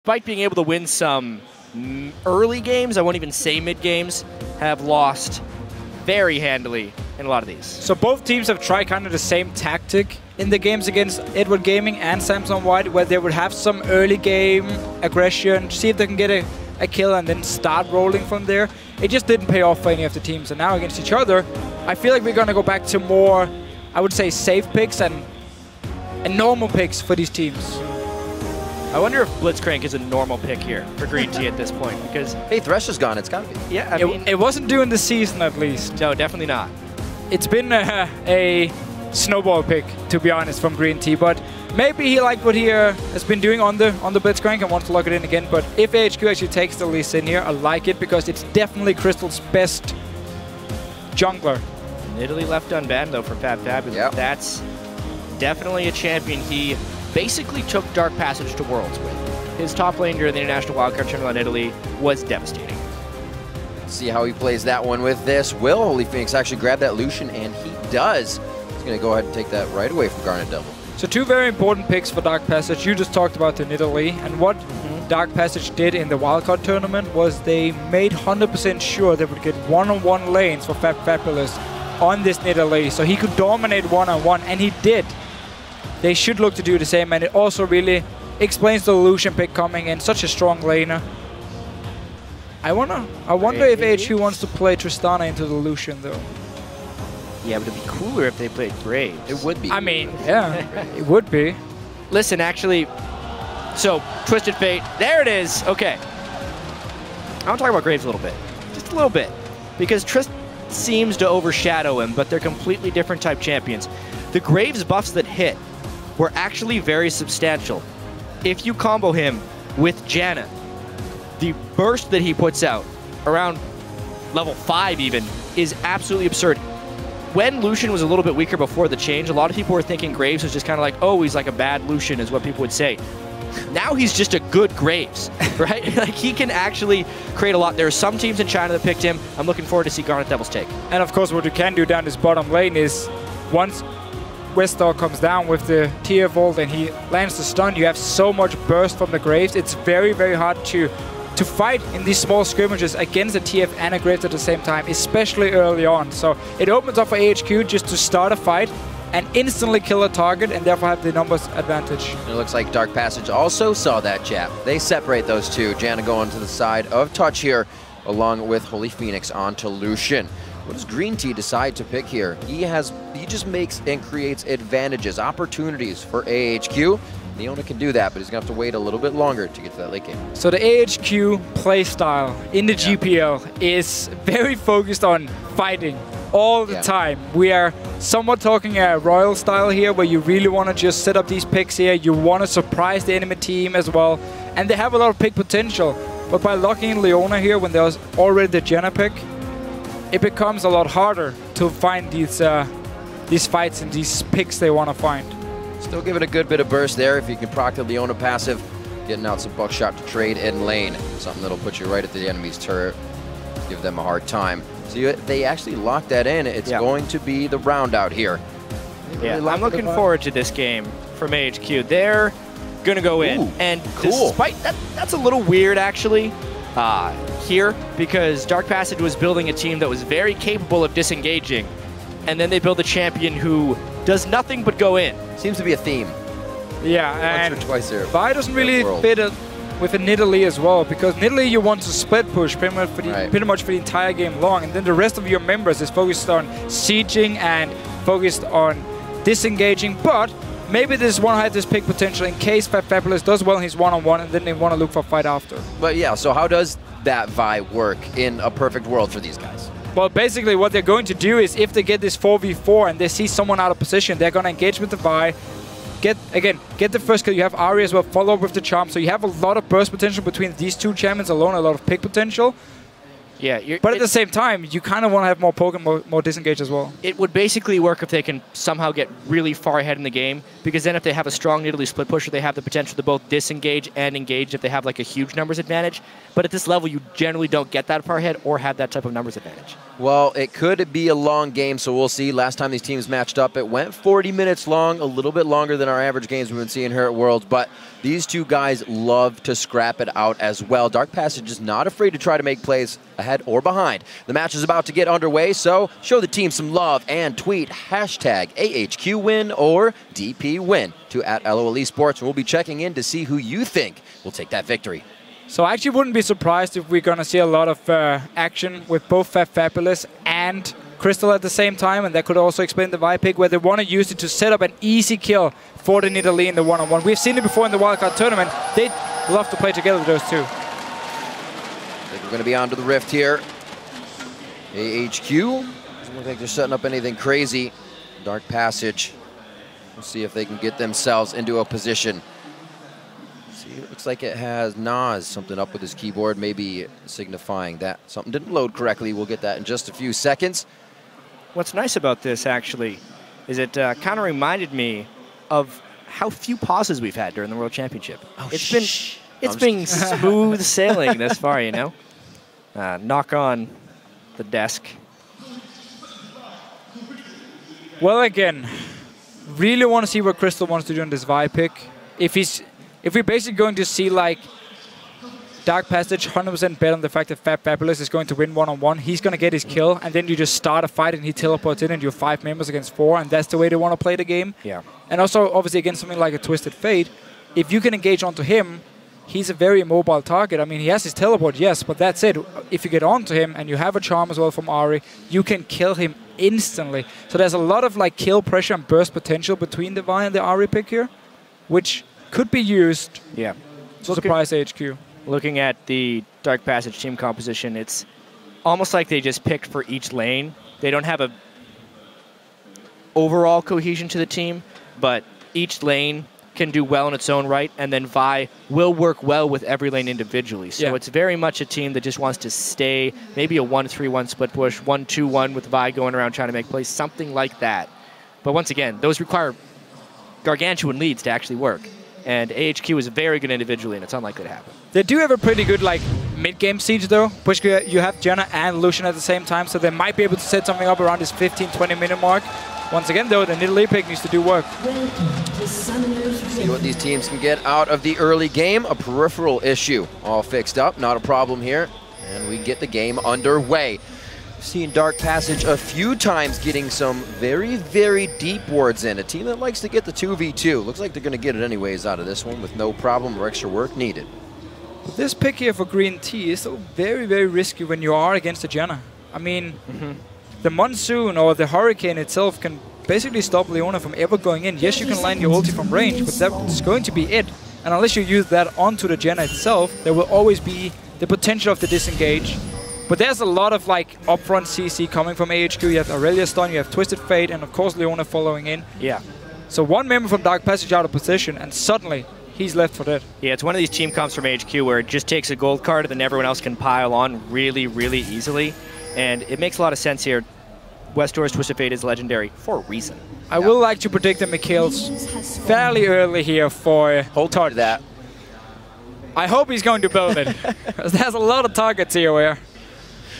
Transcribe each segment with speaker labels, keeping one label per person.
Speaker 1: despite being able to win some early games, I won't even say mid games, have lost very handily in a lot of these.
Speaker 2: So both teams have tried kind of the same tactic in the games against Edward Gaming and Samsung White, where they would have some early game aggression, see if they can get a kill and then start rolling from there. It just didn't pay off for any of the teams. And now against each other, I feel like we're going to go back to more, I would say, safe picks and normal picks for these teams.
Speaker 1: I wonder if Blitzcrank is a normal pick here for Green Tea at this point, because...
Speaker 3: Hey, Thresh is gone. It's got to be.
Speaker 1: Yeah, I mean...
Speaker 2: It wasn't during the season, at least.
Speaker 1: No, definitely not.
Speaker 2: It's been a snowball pick, to be honest, from Green Tea, but maybe he liked what he has been doing on the Blitzcrank and wants to lock it in again. But if AHQ actually takes the Lee Sin here, I like it because it's definitely Crystal's best jungler.
Speaker 1: Italy left unbanned, though, for Fabulous.
Speaker 3: Yep.
Speaker 1: That's definitely a champion he basically took Dark Passage to Worlds with. His top lane during the International Wildcard Tournament in Italy was devastating.
Speaker 3: See how he plays that one with this. Will Holy Phoenix actually grab that Lucian? And he does. He's going to go ahead and take that right away from Garnet Devil.
Speaker 2: So two very important picks for Dark Passage. You just talked about the Nidalee, and what Dark Passage did in the Wildcard Tournament was they made 100% sure they would get one-on-one lanes for Fabulous on this Nidalee, so he could dominate one-on-one, and he did. They should look to do the same, and it also really explains the Lucian pick coming in, such a strong laner. I wonder if AHQ wants to play Tristana into the Lucian, though.
Speaker 1: Yeah, but it'd be cooler if they played Graves.
Speaker 3: It would be.
Speaker 2: I mean, yeah, it would be.
Speaker 1: Listen, actually, so Twisted Fate, there it is. Okay. I want to talk about Graves a little bit. Just a little bit. Because Trist seems to overshadow him, but they're completely different type champions. The Graves buffs that hit were actually very substantial. If you combo him with Janna, the burst that he puts out, around level 5 even, is absolutely absurd. When Lucian was a little bit weaker before the change, a lot of people were thinking Graves was just kind of like, oh, he's like a bad Lucian, is what people would say. Now he's just a good Graves, right? Like, he can actually create a lot. There are some teams in China that picked him. I'm looking forward to see Garnet Devil's take.
Speaker 2: And of course, what you can do down this bottom lane is, once Westdog comes down with the tier vault and he lands the stun, you have so much burst from the Graves. It's very, very hard to fight in these small skirmishes against a TF and a Graves at the same time, especially early on. So it opens up for AHQ just to start a fight and instantly kill a target and therefore have the numbers advantage.
Speaker 3: It looks like Dark Passage also saw that chap. They separate those two. Janna going to the side of Touch here, along with Holy Phoenix onto Lucian. What does Green Tea decide to pick here? He just makes and creates advantages, opportunities for AHQ. Leona can do that, but he's going to have to wait a little bit longer to get to that late game.
Speaker 2: So the AHQ playstyle in the GPL is very focused on fighting all the time. We are somewhat talking a Royal style here, where you really want to just set up these picks here. You want to surprise the enemy team as well. And they have a lot of pick potential. But by locking in Leona here, when there's already the Janna pick, it becomes a lot harder to find these fights and these picks they want to find.
Speaker 3: Still giving a good bit of burst there if you can proc the Leona passive, getting out some buckshot to trade in lane. Something that'll put you right at the enemy's turret, give them a hard time. So they actually lock that in. It's going to be the round out here.
Speaker 1: Really I'm looking forward to this game from AHQ. They're going to go in.
Speaker 3: Ooh,
Speaker 1: and
Speaker 3: cool.
Speaker 1: Despite that's a little weird, actually, here, because Dark Passage was building a team that was very capable of disengaging, and then they build a champion who does nothing but go in.
Speaker 3: Seems to be a theme.
Speaker 2: Yeah,
Speaker 3: and
Speaker 2: once
Speaker 3: or twice there.
Speaker 2: Vi doesn't really fit with a Nidalee as well, because Nidalee you want to split push pretty much for the entire game long, and then the rest of your members is focused on sieging and focused on disengaging. But maybe this one had this pick potential in case Fabulous does well in his one-on-one, and then they want to look for a fight after.
Speaker 3: But yeah, so how does that Vi work in a perfect world for these guys?
Speaker 2: Well, basically what they're going to do is, if they get this 4v4 and they see someone out of position, they're going to engage with the Vi, get the first kill. You have Ahri as well, follow up with the charm, so you have a lot of burst potential between these two champions alone, a lot of pick potential.
Speaker 1: Yeah,
Speaker 2: but at the same time, you kind of want to have more poke and more disengage as well.
Speaker 1: It would basically work if they can somehow get really far ahead in the game, because then if they have a strong Nidalee split pusher, they have the potential to both disengage and engage if they have like a huge numbers advantage. But at this level, you generally don't get that far ahead or have that type of numbers advantage.
Speaker 3: Well, it could be a long game, so we'll see. Last time these teams matched up, it went 40 minutes long, a little bit longer than our average games we've been seeing here at Worlds, but these two guys love to scrap it out as well. Dark Passage is not afraid to try to make plays ahead or behind. The match is about to get underway, so show the team some love and tweet hashtag AHQWin or DPWin to @LoL eSports, and we'll be checking in to see who you think will take that victory.
Speaker 2: So I actually wouldn't be surprised if we're going to see a lot of action with both Fabulous and Crystal at the same time, and that could also explain the Vi pick, where they want to use it to set up an easy kill for the Nidalee in the one-on-one. We've seen it before in the wildcard tournament. They'd love to play together, those two.
Speaker 3: I think we're going to be onto the rift here. AHQ doesn't look like they're setting up anything crazy. Dark Passage. We'll see if they can get themselves into a position. See, it looks like it has Nas something up with his keyboard, maybe signifying that something didn't load correctly. We'll get that in just a few seconds.
Speaker 1: What's nice about this, actually, is it kind of reminded me of how few pauses we've had during the World Championship.
Speaker 3: Oh,
Speaker 1: It's been smooth sailing this far, you know. Knock on the desk.
Speaker 2: Well, again, really want to see what Crystal wants to do on this Vi pick. If we're basically going to see like Dark Passage 100% bet on the fact that Fabulous is going to win one-on-one, he's going to get his kill, and then you just start a fight and he teleports in and you're 5 members against 4, and that's the way they want to play the game.
Speaker 1: Yeah.
Speaker 2: And also, obviously, against something like a Twisted Fate, if you can engage onto him, he's a very mobile target. I mean, he has his teleport, yes, but that's it. If you get onto him and you have a charm as well from Ahri, you can kill him instantly. So there's a lot of like kill pressure and burst potential between the Vi and the Ahri pick here, which could be used to surprise AHQ.
Speaker 1: Looking at the Dark Passage team composition, it's almost like they just picked for each lane. They don't have a overall cohesion to the team, but each lane can do well in its own right, and then Vi will work well with every lane individually. So it's very much a team that just wants to stay, maybe a 1-3-1 split push, 1-2-1 with Vi going around trying to make plays, something like that. But once again, those require gargantuan leads to actually work. And AHQ is very good individually, and it's unlikely to happen.
Speaker 2: They do have a pretty good like mid-game siege though, which you have Janna and Lucian at the same time, so they might be able to set something up around this 15-20 minute mark. Once again though, the Nidalee pick needs to do work.
Speaker 3: See what these teams can get out of the early game. A peripheral issue all fixed up, not a problem here. And we get the game underway. Seen Dark Passage a few times getting some very, very deep wards in. A team that likes to get the 2v2. Looks like they're going to get it anyways out of this one with no problem or extra work needed.
Speaker 2: This pick here for Green Tea is still very, very risky when you are against a Janna. I mean, the Monsoon or the Hurricane itself can basically stop Leona from ever going in. Yes, you can line your ulti from range, but that's going to be it. And unless you use that onto the Janna itself, there will always be the potential of the disengage. But there's a lot of like upfront CC coming from AHQ. You have Aurelia stun, you have Twisted Fate, and of course Leona following in.
Speaker 1: Yeah.
Speaker 2: So one member from Dark Passage out of position, and suddenly he's left for dead.
Speaker 1: Yeah, it's one of these team comps from AHQ where it just takes a gold card and then everyone else can pile on really, really easily. And it makes a lot of sense here. Westdoor's Twisted Fate is legendary for a reason.
Speaker 2: I will like to predict that Mikhail's fairly early here for
Speaker 3: Hold on to that.
Speaker 2: I hope he's going to build it. There's a lot of targets here where...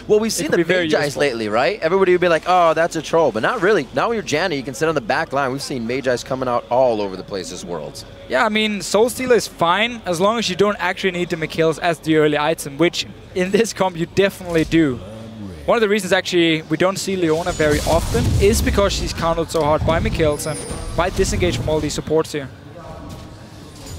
Speaker 3: Well, we've seen the Magi's lately, right? Everybody would be like, oh, that's a troll. But not really. Now when you're Janna, you can sit on the back line. We've seen Magi's coming out all over the place this Worlds.
Speaker 2: Yeah, I mean, Soul Stealer is fine as long as you don't actually need the Mikhails as the early item, which in this comp you definitely do. One of the reasons actually we don't see Leona very often is because she's countered so hard by Mikhails and by disengage from all these supports here.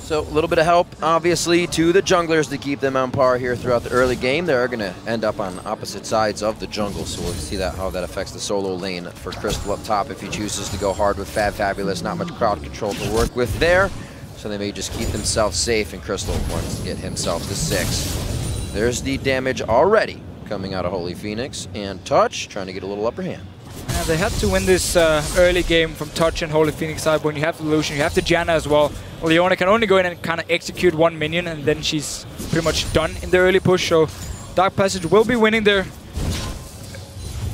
Speaker 3: So a little bit of help, obviously, to the junglers to keep them on par here throughout the early game. They are going to end up on opposite sides of the jungle, so we'll see how that affects the solo lane for Crystal up top if he chooses to go hard with Fabulous. Not much crowd control to work with there, so they may just keep themselves safe, and Crystal wants to get himself to 6. There's the damage already coming out of Holy Phoenix, and Touch trying to get a little upper hand.
Speaker 2: Yeah, they had to win this early game from Touch and Holy Phoenix side. When you have the Lucian, you have the Janna as well. Leona can only go in and kind of execute one minion, and then she's pretty much done in the early push. So Dark Passage will be winning their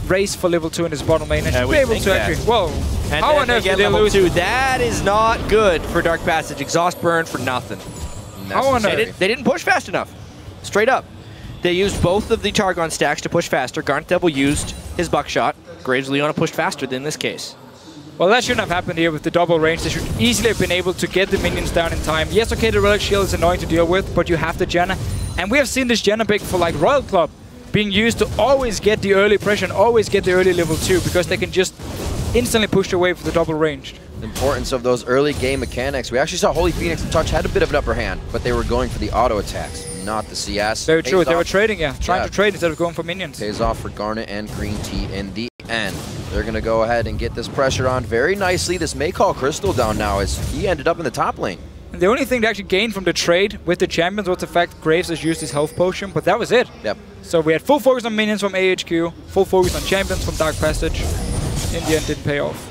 Speaker 2: race for level 2 in his bottom lane, and should be able to actually. Whoa!
Speaker 1: And
Speaker 2: how on earth did they lose?
Speaker 1: 2. That is not good for Dark Passage. Exhaust burn for nothing.
Speaker 2: How on earth?
Speaker 1: They didn't push fast enough. Straight up. They used both of the Targon stacks to push faster. Garnet Devil used his buckshot. Graves Leona pushed faster than in this case.
Speaker 2: Well, that shouldn't have happened here with the double range. They should easily have been able to get the minions down in time. Yes, okay, the Relic Shield is annoying to deal with, but you have the Janna. And we have seen this Janna pick for like Royal Club being used to always get the early pressure and always get the early level 2 because they can just instantly push away for the double ranged.
Speaker 3: The importance of those early game mechanics. We actually saw Holy Phoenix and Touch had a bit of an upper hand, but they were going for the auto attacks, not the CS.
Speaker 2: Very true. They were trading, trying to trade instead of going for minions.
Speaker 3: Pays off for Garnet and Green Tea in the end. They're going to go ahead and get this pressure on very nicely. This may call Crystal down now as he ended up in the top lane.
Speaker 2: And the only thing they actually gained from the trade with the champions was the fact Graves has used his health potion, but that was it.
Speaker 3: Yep.
Speaker 2: So we had full focus on minions from AHQ, full focus on champions from Dark Passage. In the end, didn't pay off.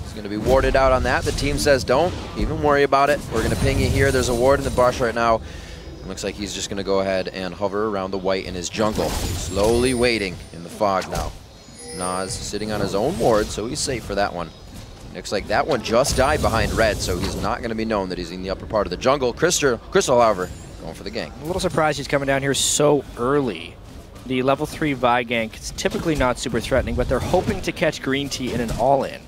Speaker 3: He's going to be warded out on that. The team says don't even worry about it. We're going to ping you here. There's a ward in the bush right now. It looks like he's just going to go ahead and hover around the white in his jungle. Slowly waiting in the fog now. Nas sitting on his own ward, so he's safe for that one. Looks like that one just died behind red, so he's not going to be known that he's in the upper part of the jungle. Crystal, however, going for the gank.
Speaker 1: I'm a little surprised he's coming down here so early. The level 3 Vi gank is typically not super threatening, but they're hoping to catch Green Tea in an all-in.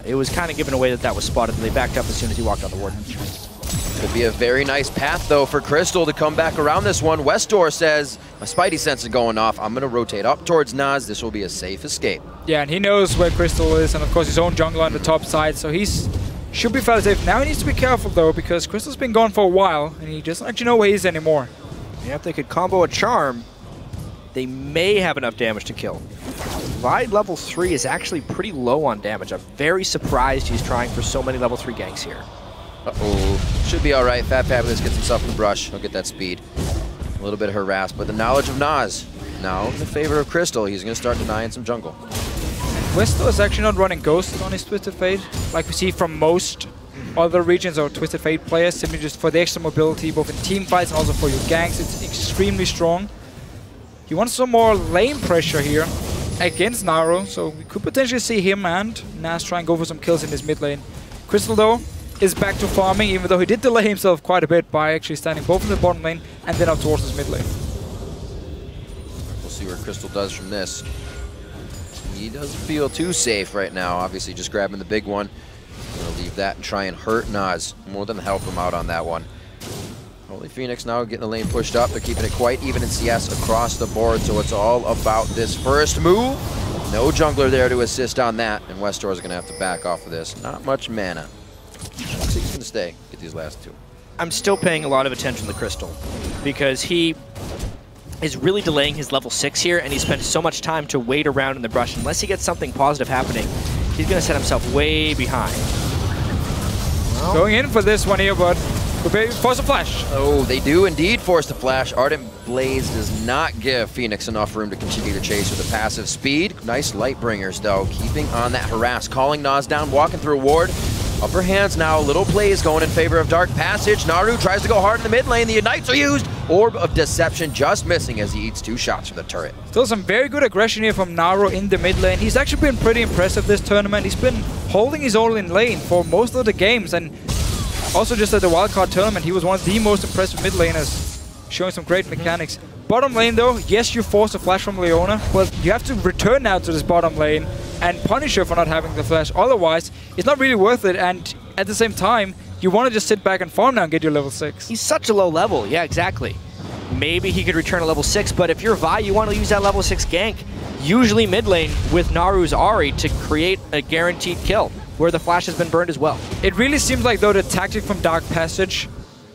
Speaker 1: It was kind of given away that was spotted, and they backed up as soon as he walked on the ward.
Speaker 3: Could be a very nice path, though, for Crystal to come back around this one. Westdoor says, my Spidey sense is going off. I'm going to rotate up towards Nas. This will be a safe escape.
Speaker 2: Yeah, and he knows where Crystal is, and of course his own jungle on the top side, so he's should be fairly safe. Now he needs to be careful, though, because Crystal's been gone for a while, and he doesn't actually know where he is anymore.
Speaker 1: Yeah, if they could combo a charm, they may have enough damage to kill. Vi level 3 is actually pretty low on damage. I'm very surprised he's trying for so many level 3 ganks here.
Speaker 3: Uh-oh. Should be all right. Fat Fabulous gets himself in the brush. He'll get that speed. A little bit harassed, but the knowledge of Nas now in the favor of Crystal. He's going to start denying some jungle.
Speaker 2: Westo is actually not running Ghost on his Twisted Fate, like we see from most other regions or Twisted Fate players, simply just for the extra mobility, both in team fights and also for your ganks. It's extremely strong. He wants some more lane pressure here against Naru, so we could potentially see him and Nas try and go for some kills in his mid lane. Crystal, though, is back to farming, even though he did delay himself quite a bit by actually standing both in the bottom lane and then up towards his mid lane.
Speaker 3: We'll see where Crystal does from this. He doesn't feel too safe right now. Obviously, just grabbing the big one. Gonna leave that and try and hurt Nas more than help him out on that one. Holy Phoenix now getting the lane pushed up. They're keeping it quite even in CS across the board, so it's all about this first move. No jungler there to assist on that, and Westor is going to have to back off of this. Not much mana. Looks like he's going to stay, get these last two.
Speaker 1: I'm still paying a lot of attention to Crystal because he is really delaying his level 6 here, and he spent so much time to wait around in the brush. Unless he gets something positive happening, he's going to set himself way behind. Well,
Speaker 2: going in for this one here, but force a flash.
Speaker 3: Oh, they do indeed force the flash. Ardent Blaze does not give Phoenix enough room to continue to chase with the passive speed. Nice light bringers, though, keeping on that harass, calling Nas down, walking through a ward. Upper hands now, little plays going in favor of Dark Passage. Naru tries to go hard in the mid lane. The Ignites are used. Orb of Deception just missing as he eats 2 shots from the turret.
Speaker 2: Still some very good aggression here from Naru in the mid lane. He's actually been pretty impressive this tournament. He's been holding his own in lane for most of the games, and also just at the wildcard tournament, he was one of the most impressive mid laners, showing some great mechanics. Bottom lane though, yes, you force a flash from Leona, but you have to return now to this bottom lane and punish her for not having the flash. Otherwise, it's not really worth it, and at the same time, you want to just sit back and farm now and get your level 6.
Speaker 1: He's such a low level, yeah, exactly. Maybe he could return a level 6, but if you're Vi, you want to use that level 6 gank, usually mid lane with Naru's Ahri to create a guaranteed kill, where the flash has been burned as well.
Speaker 2: It really seems like, though, the tactic from Dark Passage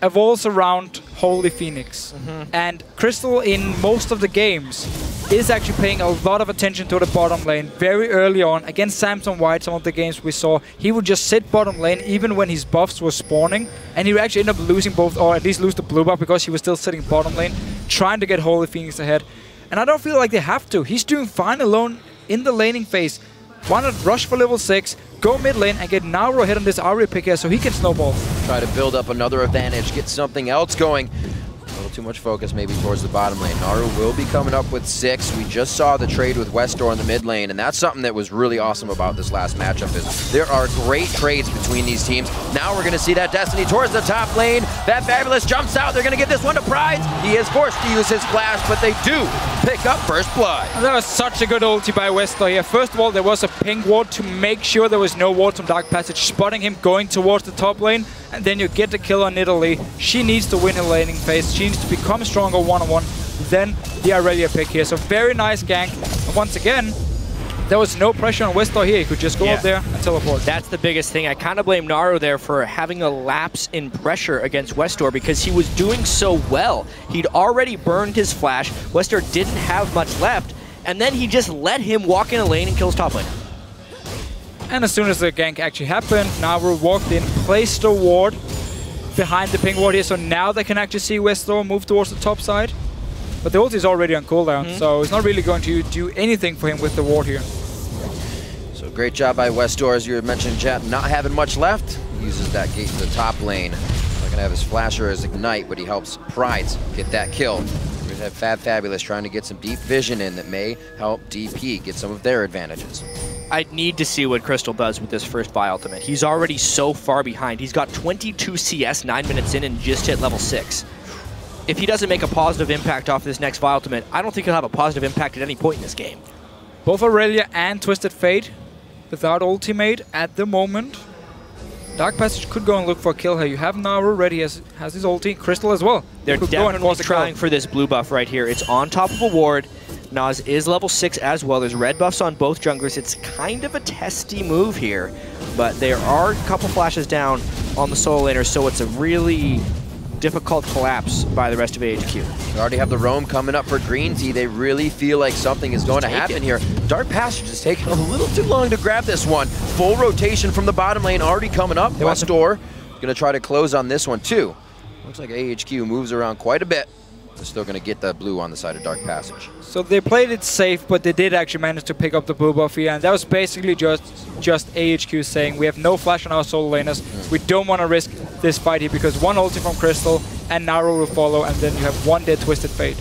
Speaker 2: evolves around Holy Phoenix. And Crystal, in most of the games, is actually paying a lot of attention to the bottom lane very early on. Against Samson White, some of the games we saw, he would just sit bottom lane even when his buffs were spawning, and he would actually end up losing both, or at least lose the blue buff, because he was still sitting bottom lane, trying to get Holy Phoenix ahead. And I don't feel like they have to. He's doing fine alone in the laning phase. Why not rush for level 6, go mid lane, and get Naru ahead on this Ahri pick here so he can snowball.
Speaker 3: Try to build up another advantage, get something else going. little too much focus maybe towards the bottom lane. Naru will be coming up with 6. We just saw the trade with Westdoor in the mid lane, and that's something that was really awesome about this last matchup is there are great trades between these teams. Now we're going to see that Destiny towards the top lane. That Fabulous jumps out. They're going to give this one to Prides. He is forced to use his flash, but they do pick up first blood.
Speaker 2: That was such a good ulti by Westdoor here. First of all, there was a ping ward to make sure there was no ward from Dark Passage, spotting him going towards the top lane, and then you get the kill on Italy. She needs to win her laning phase. She needs to become stronger one-on-one. Then the Aurelia pick here. So very nice gank. And once again, there was no pressure on Westdoor here. He could just go up there and teleport.
Speaker 1: That's the biggest thing. I kind of blame Naru there for having a lapse in pressure against Westdoor because he was doing so well. He'd already burned his flash. Westdoor didn't have much left, and then he just let him walk in a lane and kill his top lane.
Speaker 2: And as soon as the gank actually happened, Naru walked in, placed a ward behind the ping ward here, so now they can actually see Westdoor move towards the top side. But the ult is already on cooldown, so it's not really going to do anything for him with the ward here.
Speaker 3: So great job by Westdoor, as you mentioned, chat, not having much left. He uses that gate to the top lane. Not going to have his flasher as Ignite, but he helps Prides get that kill. We're going to have Fabulous trying to get some deep vision in that may help DP get some of their advantages.
Speaker 1: I need to see what Crystal does with this first Vi ultimate. He's already so far behind. He's got 22 CS 9 minutes in and just hit level 6. If he doesn't make a positive impact off this next Vi ultimate, I don't think he'll have a positive impact at any point in this game.
Speaker 2: Both Aurelia and Twisted Fate without ultimate at the moment. Dark Passage could go and look for a kill here. You have Naru ready, has his ulti. Crystal as well.
Speaker 1: They're definitely trying for this blue buff right here. It's on top of a ward. Nas is level 6 as well. There's red buffs on both junglers. It's kind of a testy move here, but there are a couple flashes down on the solo laner, so it's a really difficult collapse by the rest of AHQ.
Speaker 3: They already have the roam coming up for Green Tea. They really feel like something is going to happen here. Dark Passage is taking a little too long to grab this one. Full rotation from the bottom lane already coming up. Westdoor going to try to close on this one too. Looks like AHQ moves around quite a bit. They're still going to get the blue on the side of Dark Passage.
Speaker 2: So they played it safe, but they did actually manage to pick up the blue buff here, and that was basically just AHQ saying, we have no flash on our solo laners, we don't want to risk this fight here, because one ulti from Crystal and Naru will follow, and then you have one dead Twisted Fate.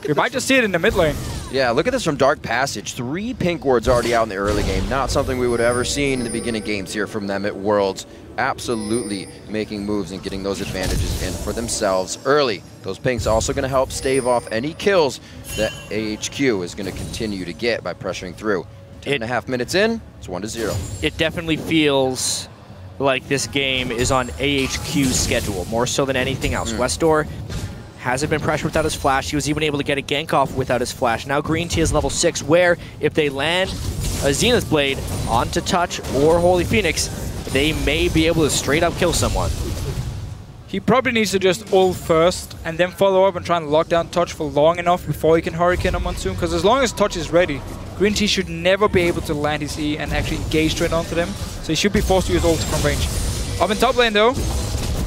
Speaker 2: We might just see it in the mid lane.
Speaker 3: Yeah, look at this from Dark Passage. 3 pink wards already out in the early game. Not something we would have ever seen in the beginning games here from them at Worlds. Absolutely making moves and getting those advantages in for themselves early. Those pinks also going to help stave off any kills that AHQ is going to continue to get by pressuring through. 10.5 minutes in, it's 1-0.
Speaker 1: It definitely feels like this game is on AHQ's schedule, more so than anything else. Westdoor hasn't been pressured without his flash. He was even able to get a gank off without his flash. Now Green Tea is level 6, where if they land a Zenith Blade onto Touch or Holy Phoenix, they may be able to straight up kill someone.
Speaker 2: He probably needs to just ult first and then follow up and try and lock down Touch for long enough before he can Hurricane on Monsoon, because as long as Touch is ready, Green Tea should never be able to land his E and actually engage straight onto them. So he should be forced to use ult from range. Up in top lane though,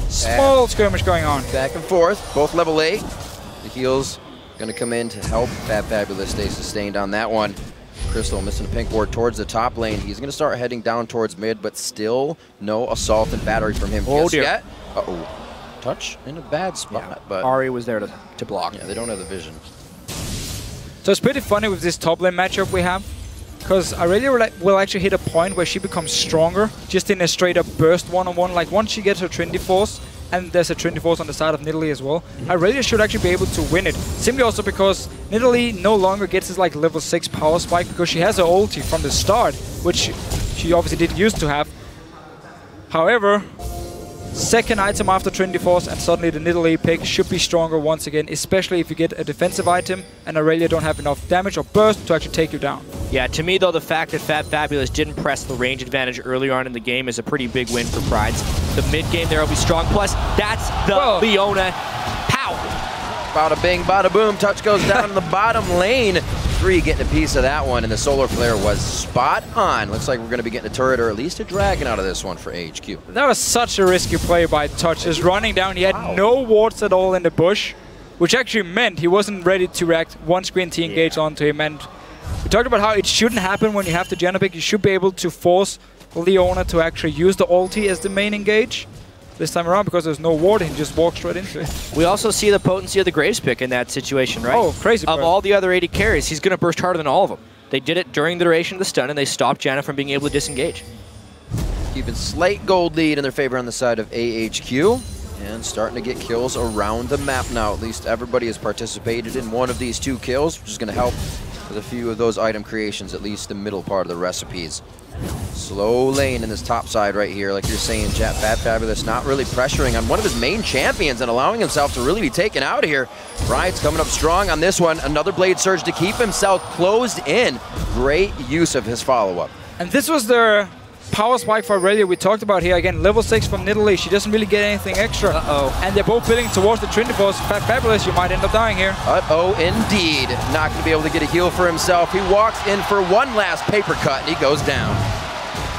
Speaker 2: small skirmish going on.
Speaker 3: Back and forth, both level 8. The heals going to come in to help Fabulous stay sustained on that one. Crystal missing a pink ward towards the top lane. He's going to start heading down towards mid, but still no assault and battery from him just yet. Uh-oh. Touch in a bad spot, but
Speaker 1: Ari was there to block.
Speaker 3: Yeah, they don't have the vision.
Speaker 2: So it's pretty funny with this top lane matchup we have, because Aurelia will actually hit a point where she becomes stronger just in a straight up burst one-on-one. Like once she gets her Trinity Force, and there's a Trinity Force on the side of Nidalee as well, Aurelia should actually be able to win it. Simply also because Nidalee no longer gets this like level 6 power spike, because she has her ulti from the start, which she obviously didn't used to have. However, second item after Trinity Force and suddenly the Nidalee pick should be stronger once again, especially if you get a defensive item and Aurelia don't have enough damage or burst to actually take you down.
Speaker 1: Yeah, to me though, the fact that Fabulous didn't press the range advantage earlier on in the game is a pretty big win for Prides. The mid game there will be strong, plus that's the Leona power.
Speaker 3: Bada bing, bada boom, Touch goes down in the bottom lane. 3 getting a piece of that one, and the solar flare was spot on. Looks like we're going to be getting a turret or at least a dragon out of this one for AHQ.
Speaker 2: That was such a risky play by Touch, just running down. He had no wards at all in the bush, which actually meant he wasn't ready to react once Green Tea engaged onto him. And we talked about how it shouldn't happen when you have the Janna pick. You should be able to force Leona to actually use the ulti as the main engage. this time around because there's no ward and he just walks straight into it.
Speaker 1: We also see the potency of the Graves pick in that situation, right?
Speaker 2: Oh, crazy.
Speaker 1: Of all the other 80 carries, he's going to burst harder than all of them. They did it during the duration of the stun, and they stopped Janna from being able to disengage.
Speaker 3: Keeping slight gold lead in their favor on the side of AHQ. And starting to get kills around the map now. At least everybody has participated in one of these 2 kills, which is going to help with a few of those item creations, at least the middle part of the recipes. Slow lane in this top side right here, like you're saying, Fabulous not really pressuring on one of his main champions and allowing himself to really be taken out of here. Pride's coming up strong on this one. Another Blade Surge to keep himself closed in. Great use of his follow-up.
Speaker 2: And this was the power spike for Aurelia we talked about here. Again, level 6 from Nidalee. She doesn't really get anything extra. And they're both building towards the Trinity Force. Fabulous, you might end up dying here.
Speaker 3: Indeed. Not going to be able to get a heal for himself. He walks in for one last paper cut, and he goes down.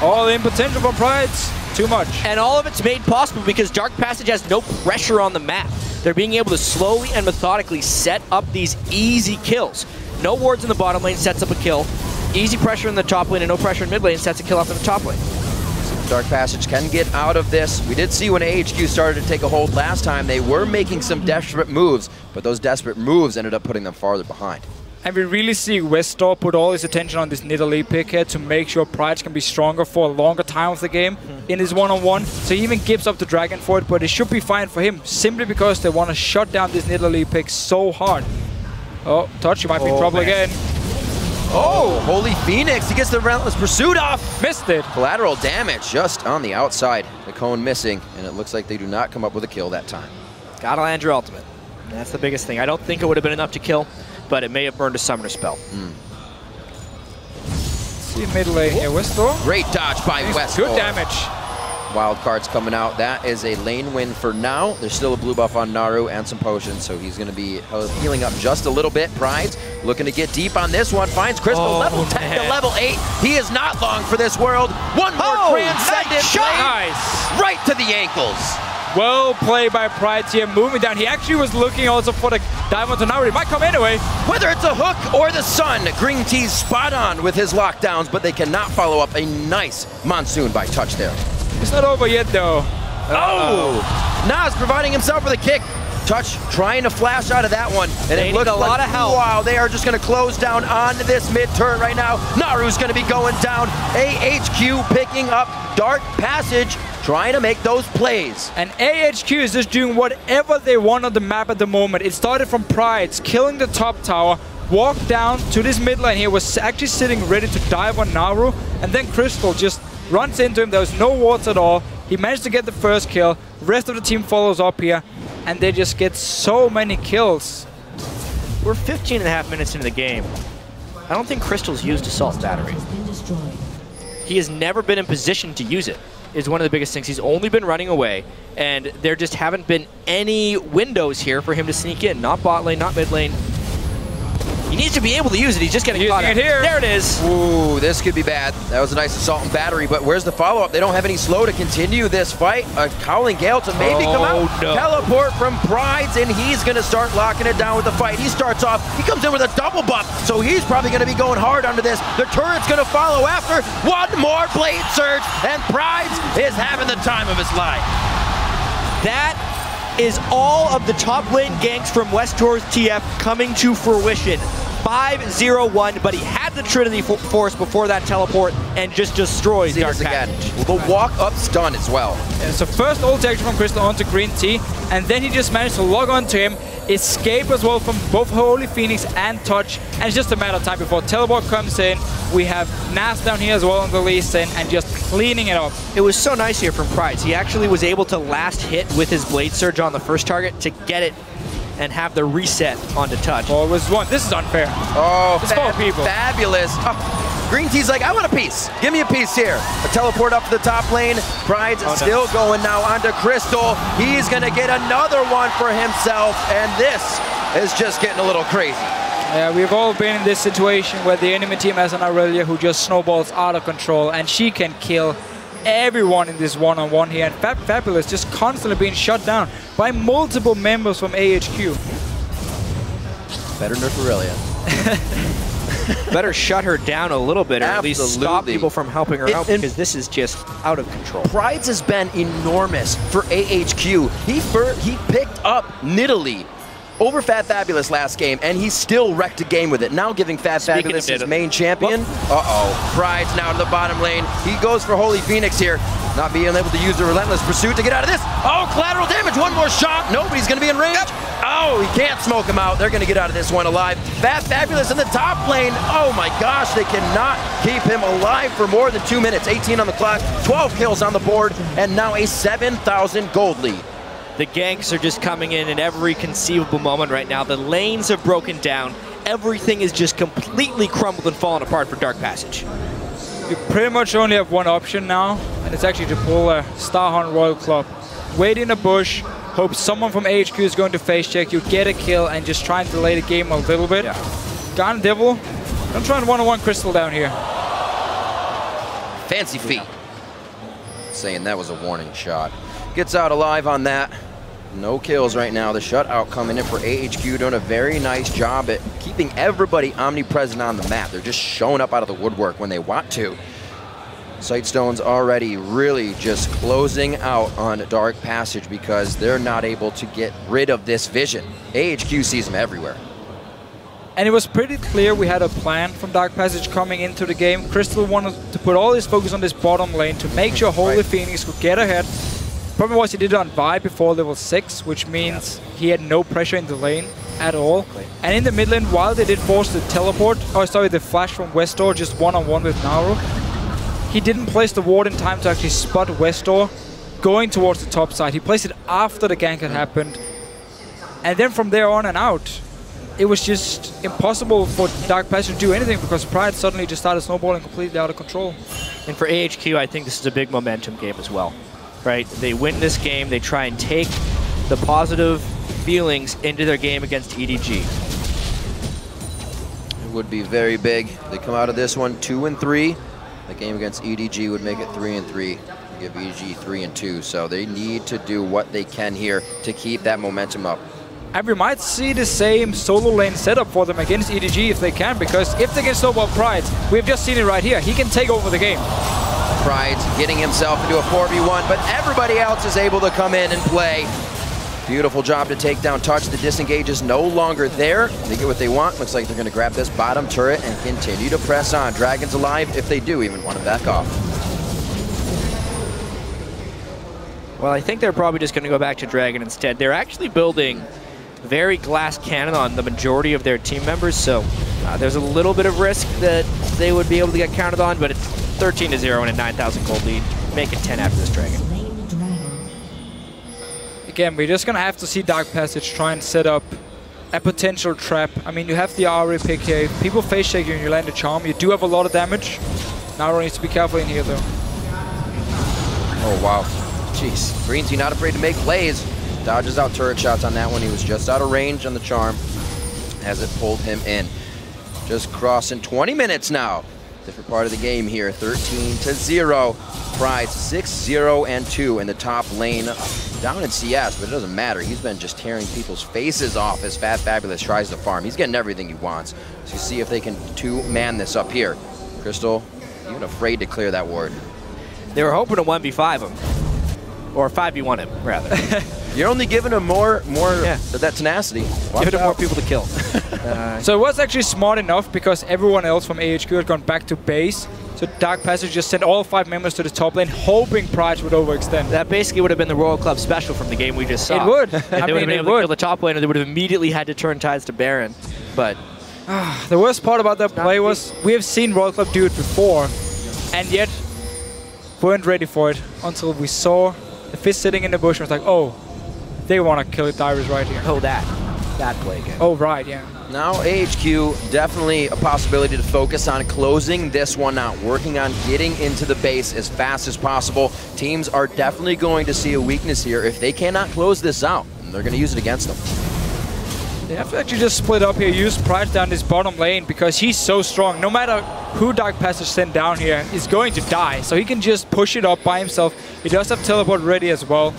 Speaker 2: All in potential for Prides. Too much.
Speaker 1: And all of it's made possible because Dark Passage has no pressure on the map. They're being able to slowly and methodically set up these easy kills. No wards in the bottom lane sets up a kill. Easy pressure in the top lane and no pressure in mid lane sets a kill up in the top lane.
Speaker 3: Dark Passage can get out of this. We did see when AHQ started to take a hold last time, they were making some desperate moves, but those desperate moves ended up putting them farther behind.
Speaker 2: And we really see Westor put all his attention on this Nidalee pick here to make sure Prides can be stronger for a longer time of the game in his one-on-one. So he even gives up the Dragon for it, but it should be fine for him simply because they want to shut down this Nidalee pick so hard. Oh, Touch, you might be in trouble again.
Speaker 3: Oh, Holy Phoenix, he gets the Relentless Pursuit off.
Speaker 2: Missed it.
Speaker 3: Collateral damage just on the outside. The cone missing, and it looks like they do not come up with a kill that time.
Speaker 1: Gotta land your ultimate. That's the biggest thing. I don't think it would have been enough to kill, but it may have burned a summoner spell.
Speaker 2: See mid lane here, Westor.
Speaker 3: Great dodge by Westor.
Speaker 2: Good damage.
Speaker 3: Wild cards coming out. That is a lane win for now. There's still a blue buff on Naru and some potions, so he's going to be healing up just a little bit. Prides looking to get deep on this one. Finds Crystal level 10 to level 8. He is not long for this world. One more transcendent shot.
Speaker 2: Nice.
Speaker 3: Right to the ankles.
Speaker 2: Well played by Prides here, moving down. He actually was looking also for the dive onto Naru. He might come anyway.
Speaker 3: Whether it's a hook or the sun, Green Tea's spot on with his lockdowns, but they cannot follow up a nice monsoon by Touch there.
Speaker 2: It's not over yet, though.
Speaker 3: Nas providing himself with a kick. Touch trying to flash out of that one. And
Speaker 1: they
Speaker 3: it looks
Speaker 1: need a lot of help.
Speaker 3: Wow, they are just going to close down on this mid turret right now. Naru's going to be going down. AHQ picking up Dark Passage, trying to make those plays.
Speaker 2: And AHQ is just doing whatever they want on the map at the moment. It started from Prides, killing the top tower, walked down to this mid lane here, was actually sitting ready to dive on Naru, and then Crystal just runs into him. There was no wards at all. He managed to get the first kill. The rest of the team follows up here, and they just get so many kills.
Speaker 1: We're 15.5 minutes into the game. I don't think Crystal's used Assault Battery. He has never been in position to use it, is one of the biggest things. He's only been running away, and there just haven't been any windows here for him to sneak in. Not bot lane, not mid lane. He needs to be able to use it. He's just getting caught out.
Speaker 2: Here.
Speaker 1: There it is.
Speaker 3: Ooh, this could be bad. That was a nice assault and battery, but where's the follow-up? They don't have any slow to continue this fight. A Howling Gale to maybe come out.
Speaker 1: No.
Speaker 3: Teleport from Prides, and he's going to start locking it down with the fight. He starts off. He comes in with a double buff, so he's probably going to be going hard under this. The turret's going to follow after. One more Blade Surge, and Prides is having the time of his life.
Speaker 1: That is all of the top lane ganks from Westor's TF coming to fruition. 5-0-1, but he had the Trinity Force before that teleport and just destroys Dark Passage.
Speaker 3: The walk-up stun as well.
Speaker 2: Yeah, so first ult action from Crystal onto Green Tea, and then he just managed to log onto him, escape as well from both Holy Phoenix and Touch, and it's just a matter of time before teleport comes in. We have Nas down here as well on the Lee Sin, and just cleaning it up.
Speaker 1: It was so nice here from Prides. He actually was able to last hit with his Blade Surge on the first target to get it and have the reset onto Touch.
Speaker 2: Oh, it was one. This is unfair.
Speaker 3: Oh,
Speaker 2: it's 4 people.
Speaker 3: Fabulous. Oh, Green Tea's like, I want a piece. Give me a piece here. A teleport up to the top lane. Pride's still going now onto Crystal. He's going to get another one for himself, and this is just getting a little crazy.
Speaker 2: Yeah, we've all been in this situation where the enemy team has an Aurelia who just snowballs out of control, and she can kill everyone in this one-on-one here, and Fabulous just constantly being shut down by multiple members from AHQ.
Speaker 3: Better nerf Aurelia.
Speaker 1: better shut her down a little bit, or at least stop people from helping her out, because this is just out of control.
Speaker 3: Prides has been enormous for AHQ. He picked up Nidalee over Fat Fabulous last game, and he still wrecked a game with it. Now giving Fat Fabulous his main champion. Uh-oh. Pride's now to the bottom lane. He goes for Holy Phoenix here. Not being able to use the Relentless Pursuit to get out of this. Oh, collateral damage. One more shot. Nobody's going to be in range. Oh, he can't smoke him out. They're going to get out of this one alive. Fat Fabulous in the top lane. Oh my gosh, they cannot keep him alive for more than 2 minutes. 18 on the clock, 12 kills on the board, and now a 7,000 gold lead.
Speaker 1: The ganks are just coming in every conceivable moment right now. The lanes have broken down. Everything is just completely crumbled and fallen apart for Dark Passage.
Speaker 2: You pretty much only have one option now, and it's actually to pull a Starhunt Royal Club. Wait in a bush, hope someone from AHQ is going to face check you, get a kill, and just try and delay the game a little bit. Yeah. Gone Devil, I'm trying one-on-one Crystal down here.
Speaker 3: Fancy feet. Saying that was a warning shot. Gets out alive on that. No kills right now. The shutout coming in for AHQ, doing a very nice job at keeping everybody omnipresent on the map. They're just showing up out of the woodwork when they want to. Sightstone's already really just closing out on Dark Passage because they're not able to get rid of this vision. AHQ sees them everywhere.
Speaker 2: And it was pretty clear we had a plan from Dark Passage coming into the game. Crystal wanted to put all his focus on this bottom lane to make sure Holy Phoenix could get ahead. Problem was he did it on Vi before level 6, which means he had no pressure in the lane at all. And in the mid lane, while they did force the teleport, the flash from Westor just one-on-one with Naru, he didn't place the ward in time to actually spot Westor going towards the top side. He placed it after the gank had happened. And then from there on and out, it was just impossible for Dark Passage to do anything because Pride suddenly just started snowballing completely out of control.
Speaker 1: And for AHQ, I think this is a big momentum game as well. Right? They win this game, they try and take the positive feelings into their game against EDG.
Speaker 3: It would be very big. They come out of this one 2-3. The game against EDG would make it 3-3. Give EDG 3-2. So they need to do what they can here to keep that momentum up.
Speaker 2: And we might see the same solo lane setup for them against EDG if they can, because if they can snowball Pride, we've just seen it right here. He can take over the game.
Speaker 3: Pride's getting himself into a 4v1, but everybody else is able to come in and play. Beautiful job to take down Touch. The disengage is no longer there. They get what they want. Looks like they're going to grab this bottom turret and continue to press on. Dragon's alive if they do even want to back off.
Speaker 1: Well, I think they're probably just going to go back to Dragon instead. They're actually building very glass cannon on the majority of their team members, so there's a little bit of risk that they would be able to get counted on, but it's 13-0 and a 9,000 gold lead. Make it 10 after this Dragon.
Speaker 2: Again, we're just going to have to see Dark Passage try and set up a potential trap. I mean, you have the Ari pick here. If people face check you and you land a charm, you do have a lot of damage. Naru needs to be careful in here, though.
Speaker 3: Oh, wow. Jeez. Green team not afraid to make plays. Dodges out turret shots on that one. He was just out of range on the charm as it pulled him in. Just crossing 20 minutes now. Different part of the game here, 13-0. Pride 6-0-2 in the top lane, down in CS, but it doesn't matter. He's been just tearing people's faces off as Fat Fabulous tries to farm. He's getting everything he wants. So you see if they can two-man this up here. Crystal, even afraid to clear that ward.
Speaker 1: They were hoping to 1v5 him, or 5v1 him, rather.
Speaker 3: You're only giving him more of that tenacity.
Speaker 1: Giving him more people to kill.
Speaker 2: So it was actually smart enough because everyone else from AHQ had gone back to base. So Dark Passage just sent all 5 members to the top lane, hoping Pride would overextend.
Speaker 1: That basically would have been the Royal Club special from the game we just saw.
Speaker 2: It would.
Speaker 1: I mean, they would have been able to kill the top lane, and they would have immediately had to turn tides to Baron. But
Speaker 2: the worst part about that play was we have seen Royal Club do it before, and yet weren't ready for it until we saw the fist sitting in the bush and was like, oh, they want to kill it Dyrus right here.
Speaker 1: Oh, that play again.
Speaker 2: Oh, right, yeah.
Speaker 3: Now AHQ, definitely a possibility to focus on closing this one out, working on getting into the base as fast as possible. Teams are definitely going to see a weakness here if they cannot close this out, and they're going to use it against them.
Speaker 2: They have to actually just split up here, use Pride down this bottom lane because he's so strong. No matter who Dark Passage sent down here, he's going to die. So he can just push it up by himself. He does have teleport ready as well.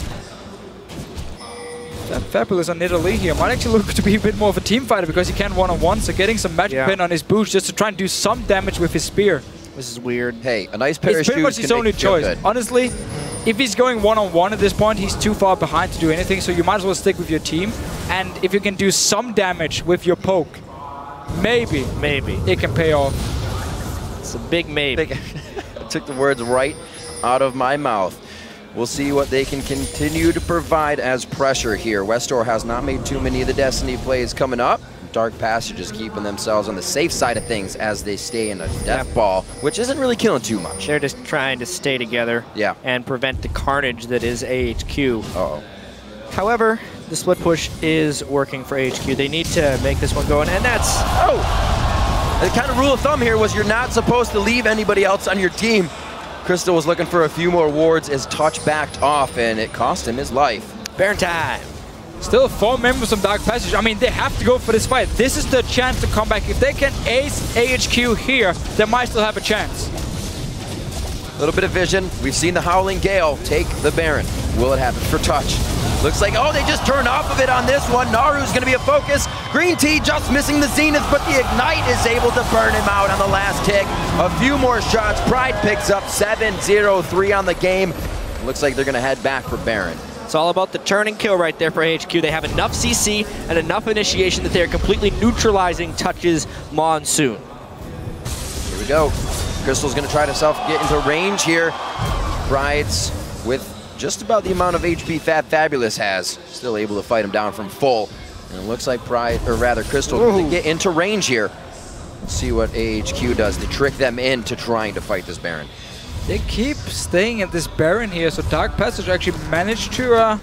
Speaker 2: Fabulous on Italy here might actually look to be a bit more of a team fighter because he can one-on-one, so getting some magic pin on his boots just to try and do some damage with his spear.
Speaker 1: This is weird.
Speaker 3: Hey, a nice pair of shoes.
Speaker 2: It's pretty much his only choice.
Speaker 3: Good.
Speaker 2: Honestly, if he's going one-on-one at this point, he's too far behind to do anything, so you might as well stick with your team. And if you can do some damage with your poke, maybe it can pay off.
Speaker 1: It's a big maybe.
Speaker 3: I took the words right out of my mouth. We'll see what they can continue to provide as pressure here. Westor has not made too many of the Destiny plays coming up. Dark Passage is keeping themselves on the safe side of things as they stay in a death ball, which isn't really killing too much.
Speaker 1: They're just trying to stay together and prevent the carnage that is AHQ.
Speaker 3: Uh-oh.
Speaker 1: However, the split push is working for AHQ. They need to make this one go, and that's...
Speaker 3: The kind of rule of thumb here was you're not supposed to leave anybody else on your team. Crystal was looking for a few more wards as Touch backed off, and it cost him his life.
Speaker 1: Baron time.
Speaker 2: Still 4 members of Dark Passage. I mean, they have to go for this fight. This is the chance to come back. If they can ace AHQ here, they might still have a chance.
Speaker 3: A little bit of vision. We've seen the Howling Gale take the Baron. Will it happen for Touch? Looks like, oh, they just turned off of it on this one. Naru's going to be a focus. Green Tea just missing the Zenith, but the Ignite is able to burn him out on the last tick. A few more shots. Pride picks up 7-0-3 on the game. It looks like they're going to head back for Baron.
Speaker 1: It's all about the turn and kill right there for AHQ. They have enough CC and enough initiation that they're completely neutralizing Touch's Monsoon.
Speaker 3: Here we go. Crystal's going to try to get into range here. Pride's with just about the amount of HP Fabulous has. Still able to fight him down from full. And it looks like Crystal can get into range here. Let's see what AHQ does to trick them into trying to fight this Baron.
Speaker 2: They keep staying at this Baron here, so Dark Passage actually managed to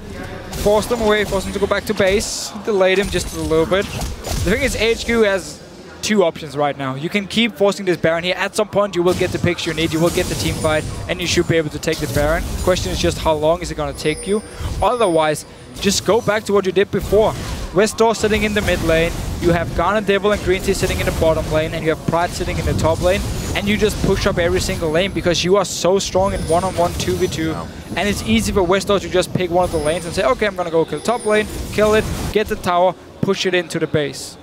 Speaker 2: force them away, force them to go back to base. Delayed him just a little bit. The thing is, AHQ has 2 options right now. You can keep forcing this Baron here. At some point, you will get the picks you need. You will get the team fight, and you should be able to take the Baron. The question is just how long is it going to take you? Otherwise, just go back to what you did before. Westor sitting in the mid lane. You have Garnet Devil and Green Tea sitting in the bottom lane, and you have Pride sitting in the top lane. And you just push up every single lane because you are so strong in one-on-one 2v2. Wow. And it's easy for Westor to just pick one of the lanes and say, okay, I'm going to go kill top lane, kill it, get the tower, push it into the base.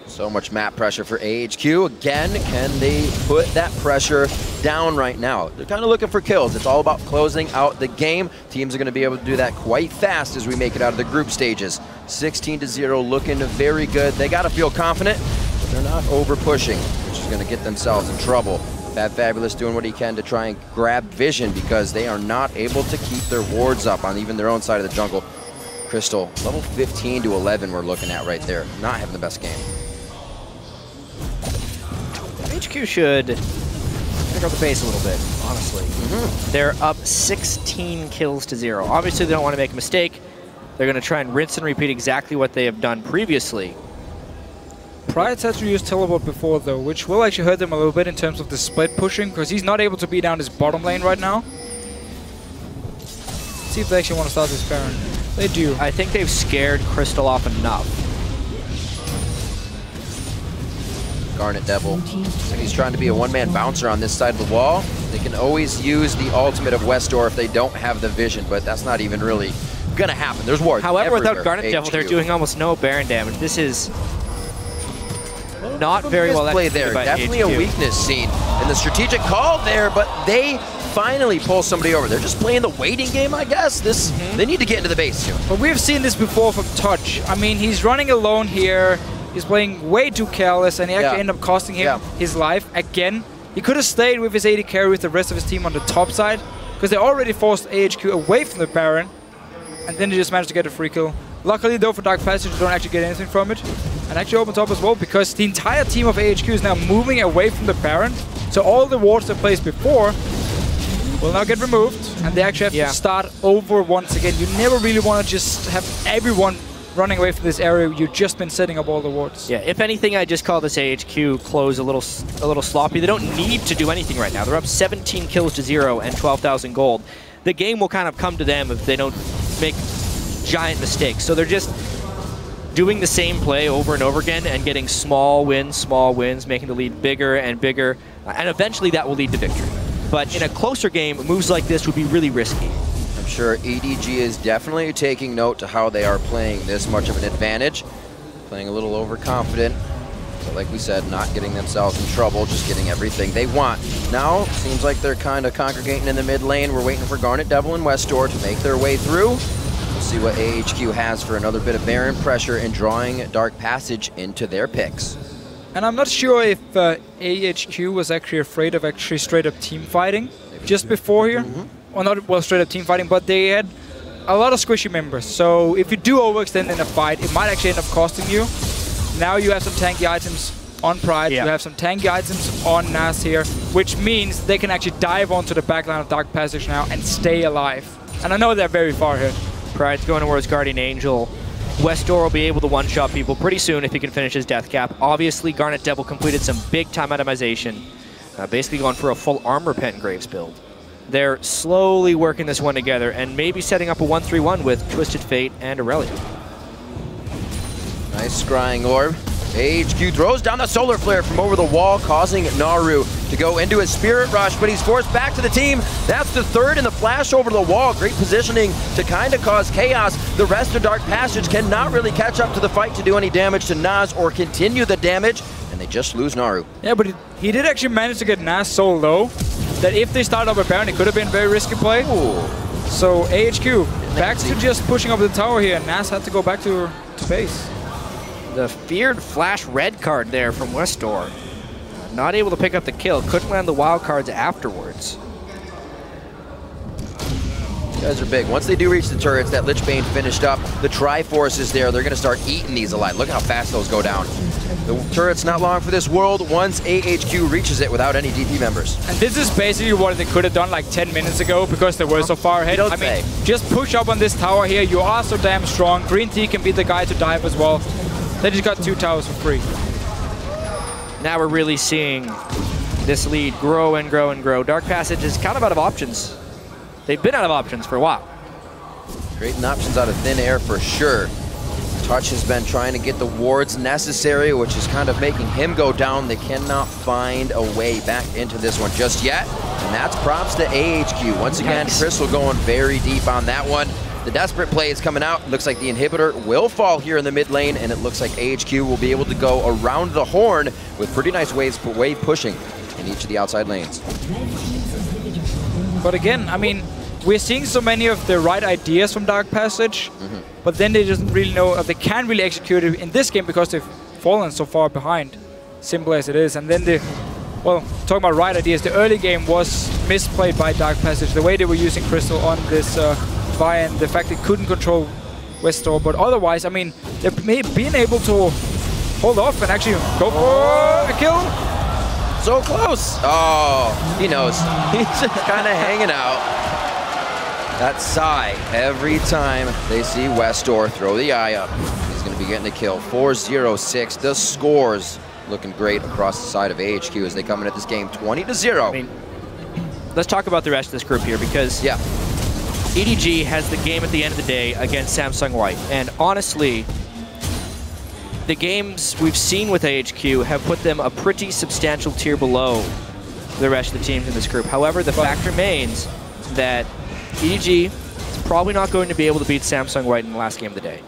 Speaker 3: So much map pressure for AHQ. Again, can they put that pressure down right now? They're kind of looking for kills. It's all about closing out the game. Teams are going to be able to do that quite fast as we make it out of the group stages. 16-0, looking very good. They got to feel confident, but they're not over-pushing, which is going to get themselves in trouble. Fabulous doing what he can to try and grab vision because they are not able to keep their wards up on even their own side of the jungle. Crystal, level 15 to 11 we're looking at right there. Not having the best game.
Speaker 1: HQ should pick up the pace a little bit, honestly. They're up 16 kills to 0. Obviously, they don't want to make a mistake. They're going to try and rinse and repeat exactly what they have done previously.
Speaker 2: Pride had to use teleport before, though, which will actually hurt them a little bit in terms of the split pushing, because he's not able to be down his bottom lane right now. Let's see if they actually want to start this Baron. They do.
Speaker 1: I think they've scared Crystal off enough.
Speaker 3: Garnet Devil. Looks like he's trying to be a one-man bouncer on this side of the wall. They can always use the ultimate of Westor if they don't have the vision, but that's not even really going to happen. There's wards
Speaker 1: However,
Speaker 3: everywhere.
Speaker 1: without Garnet Devil, they're doing almost no Baron damage. This is not very well
Speaker 3: play there. Definitely a weakness seen in the strategic call there, but they finally pull somebody over. They're just playing the waiting game, I guess. They need to get into the base soon.
Speaker 2: But we've seen this before from Touch. I mean, he's running alone here. He's playing way too careless, and he actually ended up costing him his life again. He could have stayed with his AD carry with the rest of his team on the top side, because they already forced AHQ away from the Baron, and then they just managed to get a free kill. Luckily, though, for Dark Passage, they don't actually get anything from it. And actually opens up as well, because the entire team of AHQ is now moving away from the Baron, so all the wards they placed before will now get removed, and they actually have to start over once again. You never really want to just have everyone running away from this area. You've just been setting up all the wards.
Speaker 1: Yeah, if anything, I just call this AHQ close a little sloppy. They don't need to do anything right now. They're up 17 kills to 0 and 12,000 gold. The game will kind of come to them if they don't make giant mistakes. So they're just doing the same play over and over again and getting small wins, making the lead bigger and bigger, and eventually that will lead to victory. But in a closer game, moves like this would be really risky.
Speaker 3: I'm sure EDG is definitely taking note to how they are playing this much of an advantage. Playing a little overconfident. But like we said, not getting themselves in trouble, just getting everything they want. Now, seems like they're kind of congregating in the mid lane. We're waiting for Garnet, Devil, and Westdoor to make their way through. We'll see what AHQ has for another bit of Baron pressure and drawing Dark Passage into their picks.
Speaker 2: And I'm not sure if AHQ was actually afraid of actually straight up team fighting just before here. Well, not well straight up team fighting, but they had a lot of squishy members. So if you do overextend in a fight, it might actually end up costing you. Now you have some tanky items on Pride, you have some tanky items on Nas here, which means they can actually dive onto the backline of Dark Passage now and stay alive. And I know they're very far ahead.
Speaker 1: Pride's going towards Guardian Angel. Westdoor will be able to one-shot people pretty soon if he can finish his death cap. Obviously, Garnet Devil completed some big-time itemization, basically going for a full armor Pengraves build. They're slowly working this one together and maybe setting up a 1-3-1 with Twisted Fate and Aurelia.
Speaker 3: Nice scrying orb. AHQ throws down the solar flare from over the wall, causing Naru to go into his spirit rush, but he's forced back to the team. That's the third in the flash over the wall. Great positioning to kind of cause chaos. The rest of Dark Passage cannot really catch up to the fight to do any damage to Nas or continue the damage, and they just lose Naru.
Speaker 2: Yeah, but he did actually manage to get Nas so low that if they start up a Baron, it could have been a very risky play.
Speaker 3: Ooh.
Speaker 2: So AHQ back to just pushing up the tower here. Nas had to go back to base.
Speaker 1: The feared flash red card there from Westdoor. Not able to pick up the kill. Couldn't land the wild cards afterwards.
Speaker 3: You guys are big. Once they do reach the turrets, that Lich Bane finished up. The Triforce is there. They're going to start eating these alive. Look how fast those go down. The turret's not long for this world once AHQ reaches it without any DP members.
Speaker 2: And this is basically what they could have done like 10 minutes ago because they were so far ahead. I mean, just push up on this tower here. You are so damn strong. Green Tea can be the guy to dive as well. They just got 2 towers for free.
Speaker 1: Now we're really seeing this lead grow and grow and grow. Dark Passage is kind of out of options. They've been out of options for a while.
Speaker 3: Creating options out of thin air for sure. Touch has been trying to get the wards necessary, which is kind of making him go down. They cannot find a way back into this one just yet. And that's props to AHQ. Once again, Crystal going very deep on that one. The desperate play is coming out. Looks like the inhibitor will fall here in the mid lane, and it looks like AHQ will be able to go around the horn with pretty nice wave pushing in each of the outside lanes.
Speaker 2: But again, I mean, we're seeing so many of the right ideas from Dark Passage, but then they doesn't really know if they can really execute it in this game because they've fallen so far behind, simple as it is. And then well, talking about right ideas, the early game was misplayed by Dark Passage, the way they were using Crystal on this and the fact they couldn't control Westdoor, but otherwise, I mean, they've been able to hold off and actually go for a kill.
Speaker 3: So close. Oh, he knows. He's just kind of hanging out. That sigh every time they see Westdoor throw the eye up. He's going to be getting a kill. 4-0-6. The scores looking great across the side of AHQ as they come into this game 20-0.
Speaker 1: I mean, let's talk about the rest of this group here because EDG has the game at the end of the day against Samsung White. And honestly, the games we've seen with AHQ have put them a pretty substantial tier below the rest of the teams in this group. However, the fact remains that EDG is probably not going to be able to beat Samsung White in the last game of the day.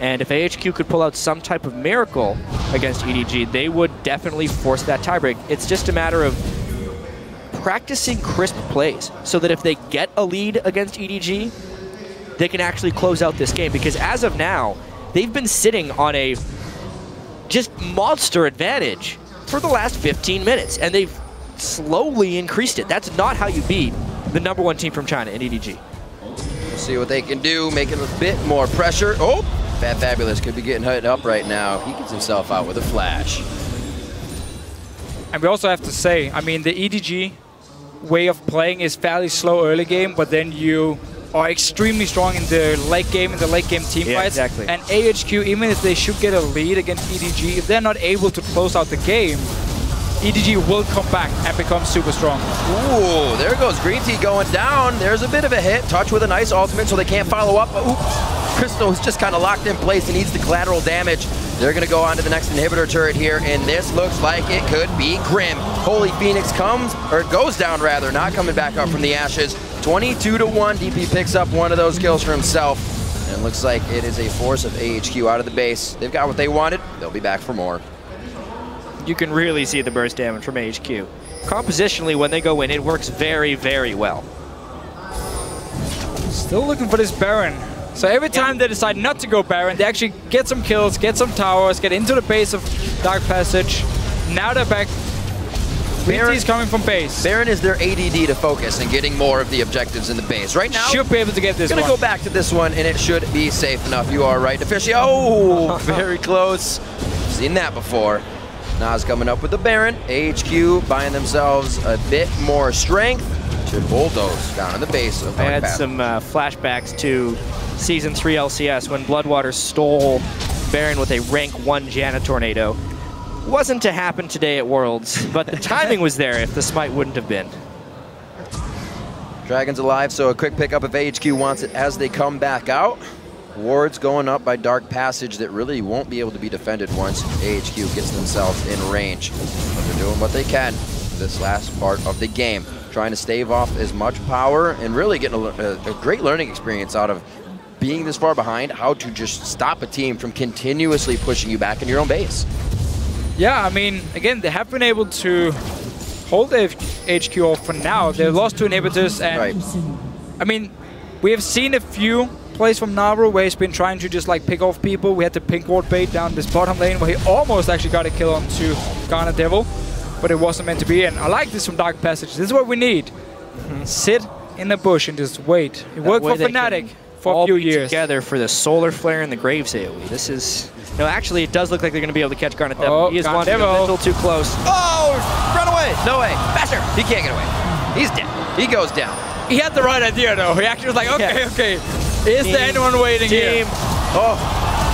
Speaker 1: And if AHQ could pull out some type of miracle against EDG, they would definitely force that tiebreak. It's just a matter of practicing crisp plays so that if they get a lead against EDG, they can actually close out this game. Because as of now, they've been sitting on a just monster advantage for the last 15 minutes, and they've slowly increased it. That's not how you beat the #1 team from China in EDG.
Speaker 3: We'll see what they can do, making a bit more pressure. Oh, Fat Fabulous could be getting hit up right now. He gets himself out with a flash.
Speaker 2: And we also have to say, I mean, the EDG way of playing is fairly slow early game, but then you are extremely strong in the late game, team fights.
Speaker 1: Exactly.
Speaker 2: And AHQ, even if they should get a lead against EDG, if they're not able to close out the game, EDG will come back and become super strong.
Speaker 3: Ooh, there goes Green Tea going down. There's a bit of a hit. Touch with a nice ultimate so they can't follow up. Oops. Crystal is just kind of locked in place and needs the collateral damage. They're going to go on to the next inhibitor turret here, and this looks like it could be grim. Holy Phoenix goes down rather, not coming back up from the ashes. 22-1, DP picks up one of those kills for himself. And it looks like it is a force of AHQ out of the base. They've got what they wanted. They'll be back for more.
Speaker 1: You can really see the burst damage from AHQ. Compositionally, when they go in, it works very, very well.
Speaker 2: Still looking for this Baron. So every time they decide not to go Baron, they actually get some kills, get some towers, get into the base of Dark Passage. Now they're back. Baron is coming from base.
Speaker 3: Baron is their ADD to focus and getting more of the objectives in the base. Right now,
Speaker 2: should be able to get this one.
Speaker 3: Gonna go back to this one, and it should be safe enough. You are right, Official. Oh, very close. Seen that before. Nas coming up with the Baron. AHQ buying themselves a bit more strength to bulldoze down in the base of Dark
Speaker 1: I had
Speaker 3: Path.
Speaker 1: some flashbacks to Season 3 LCS when Bloodwater stole Baron with a rank 1 Janna Tornado. Wasn't to happen today at Worlds, but the timing was there if the smite wouldn't have been.
Speaker 3: Dragon's alive, so a quick pickup if AHQ wants it as they come back out. Wards going up by Dark Passage that really won't be able to be defended once AHQ gets themselves in range. But they're doing what they can this last part of the game, trying to stave off as much power and really getting a great learning experience out of being this far behind, how to just stop a team from continuously pushing you back in your own base.
Speaker 2: Yeah, I mean, again, they have been able to hold the HQ off for now. They lost 2 inhibitors, and
Speaker 3: Right.
Speaker 2: I mean, we have seen a few plays from Naru where he's been trying to just like pick off people. We had the pink ward bait down this bottom lane where he almost actually got a kill onto Ghana Devil, but it wasn't meant to be. And I like this from Dark Passage. This is what we need. Sit in the bush and just wait. It worked for Fnatic for a few years.
Speaker 1: Together for the Solar Flare and the Graves AoE. This is... No, actually, it does look like they're going to be able to catch Garnet Devil.
Speaker 2: Oh,
Speaker 1: He is
Speaker 2: Garnet
Speaker 1: wanting
Speaker 2: Devil.
Speaker 1: a little too close.
Speaker 3: Oh, run away! No way. Faster! He can't get away. He's dead. He goes down.
Speaker 2: He had the right idea though. He actually was like, okay, okay. Is there anyone waiting here?
Speaker 3: Oh,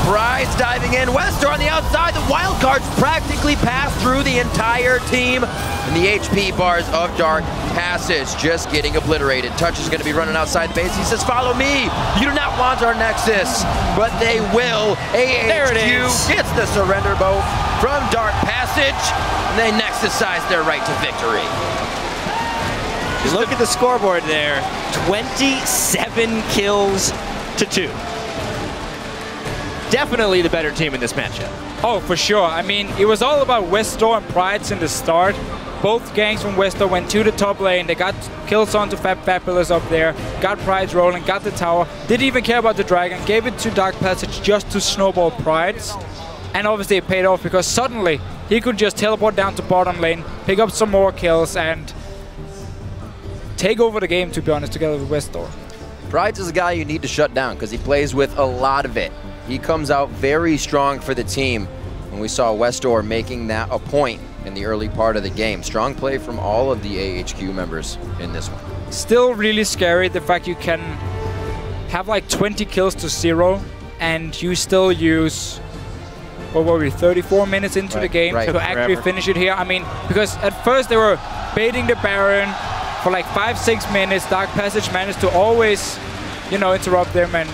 Speaker 3: Pride's diving in. Wester on the outside. The wild cards practically pass through the entire team. And the HP bars of Dark Passage just getting obliterated. Touch is going to be running outside the base. He says, follow me. You do not want our Nexus. But they will. AHQ gets the surrender bow from Dark Passage. And they Nexus-size their right to victory.
Speaker 1: Look at the scoreboard there. 27 kills to 2. Definitely the better team in this matchup.
Speaker 2: Oh, for sure. I mean, it was all about Westor and Pride in the start. Both gangs from Westor went to the top lane. They got kills onto Fabulous up there, got Pride rolling, got the tower. Didn't even care about the dragon, gave it to Dark Passage just to snowball Pride's. And obviously it paid off because suddenly he could just teleport down to bottom lane, pick up some more kills, and take over the game, to be honest, together with Westor.
Speaker 3: Pride's is a guy you need to shut down because he plays with a lot of it. He comes out very strong for the team, and we saw Westor making that a point in the early part of the game. Strong play from all of the AHQ members in this one.
Speaker 2: Still really scary, the fact you can have like 20 kills to 0, and you still use, what were we, 34 minutes into the game to actually finish it here. I mean, because at first they were baiting the Baron for like 5-6 minutes. Dark Passage managed to always, you know, interrupt them, and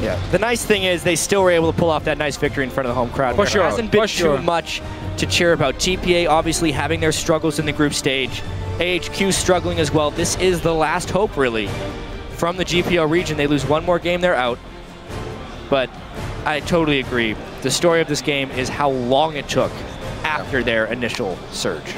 Speaker 1: yeah. The nice thing is they still were able to pull off that nice victory in front of the home crowd.
Speaker 2: For sure.
Speaker 1: There hasn't been too much to cheer about. TPA obviously having their struggles in the group stage. AHQ struggling as well. This is the last hope, really, from the GPL region. They lose one more game, they're out. But I totally agree. The story of this game is how long it took after their initial surge.